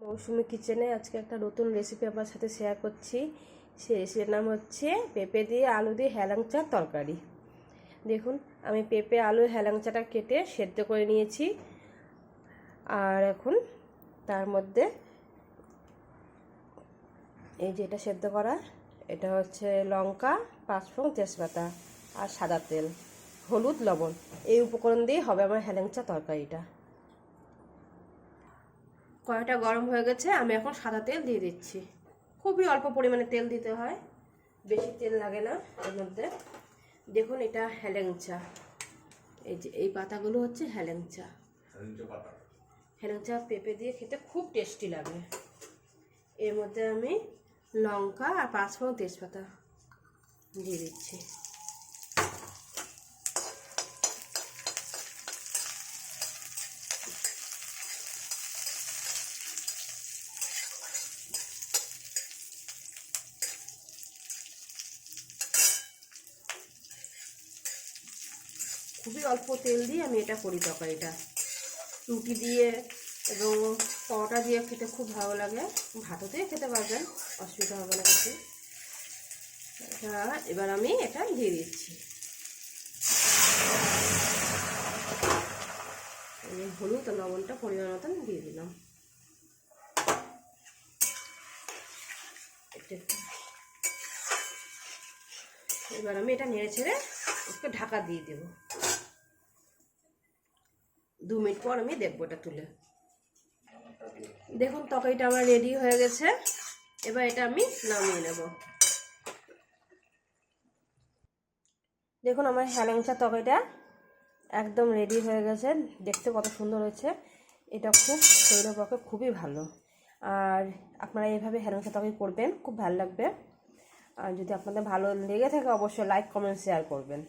মৌসুমি কিচেনে আজকে একটা নতুন রেসিপি আপনার সাথে শেয়ার করছি। সেটার নাম হচ্ছে পেঁপে দিয়ে আলু দিয়ে হেলাংচার তরকারি। দেখুন, আমি পেঁপে আলু হেলাংচাটা কেটে সেদ্ধ করে নিয়েছি। আর এখন তার মধ্যে এই যে এটা সেদ্ধ করা, এটা হচ্ছে লঙ্কা, পাঁচফোড়ন, তেজপাতা আর সাদা তেল, হলুদ, লবণ, এই উপকরণ দিয়ে হবে আমার হেলাংচা তরকারিটা। কড়াইটা গরম হয়ে গেছে, আমি এখন সাদা তেল দিয়ে দিচ্ছি। খুবই অল্প পরিমাণে তেল দিতে হয়, বেশি তেল লাগে না এর মধ্যে। দেখুন, এটা হেলেংচা, এই যে এই পাতাগুলো হচ্ছে হেলেংচা। হেলেংচা পেঁপে দিয়ে খেতে খুব টেস্টি লাগে। এর মধ্যে আমি লঙ্কা আর পাঁচফোড়ন, তেজপাতা দিয়ে দিচ্ছি। খুবই অল্প তেল দিয়ে আমি এটা করি তরকারিটা। রুটি দিয়ে এবং পরোটা দিয়ে খেতে খুব ভালো লাগে, ভাতও দিয়ে খেতে পারবেন, অসুবিধা হবে না কিছু। এবার আমি এটা দিয়ে দিচ্ছি। হলুদ আর লবণটা পরিমাণ মতন দিয়ে দিলাম। এবার আমি এটা নেড়ে ছেড়ে একটু ঢাকা দিয়ে দেব। 2 মিনিট পর আমি দেখবো এটা তুলে। দেখুন, তরকারিটা আমার রেডি হয়ে গেছে। এবার এটা আমি নামিয়ে নেব। দেখুন, আমার হেলাংচা তরকারিটা একদম রেডি হয়ে গেছে। দেখতে কত সুন্দর হয়েছে। এটা খুব শরীরের পক্ষে খুবই ভালো। আর আপনারা এইভাবে হেলাংচা তরকারি করবেন, খুব ভালো লাগবে। আর যদি আপনাদের ভালো লেগে থাকে অবশ্যই লাইক, কমেন্ট, শেয়ার করবেন।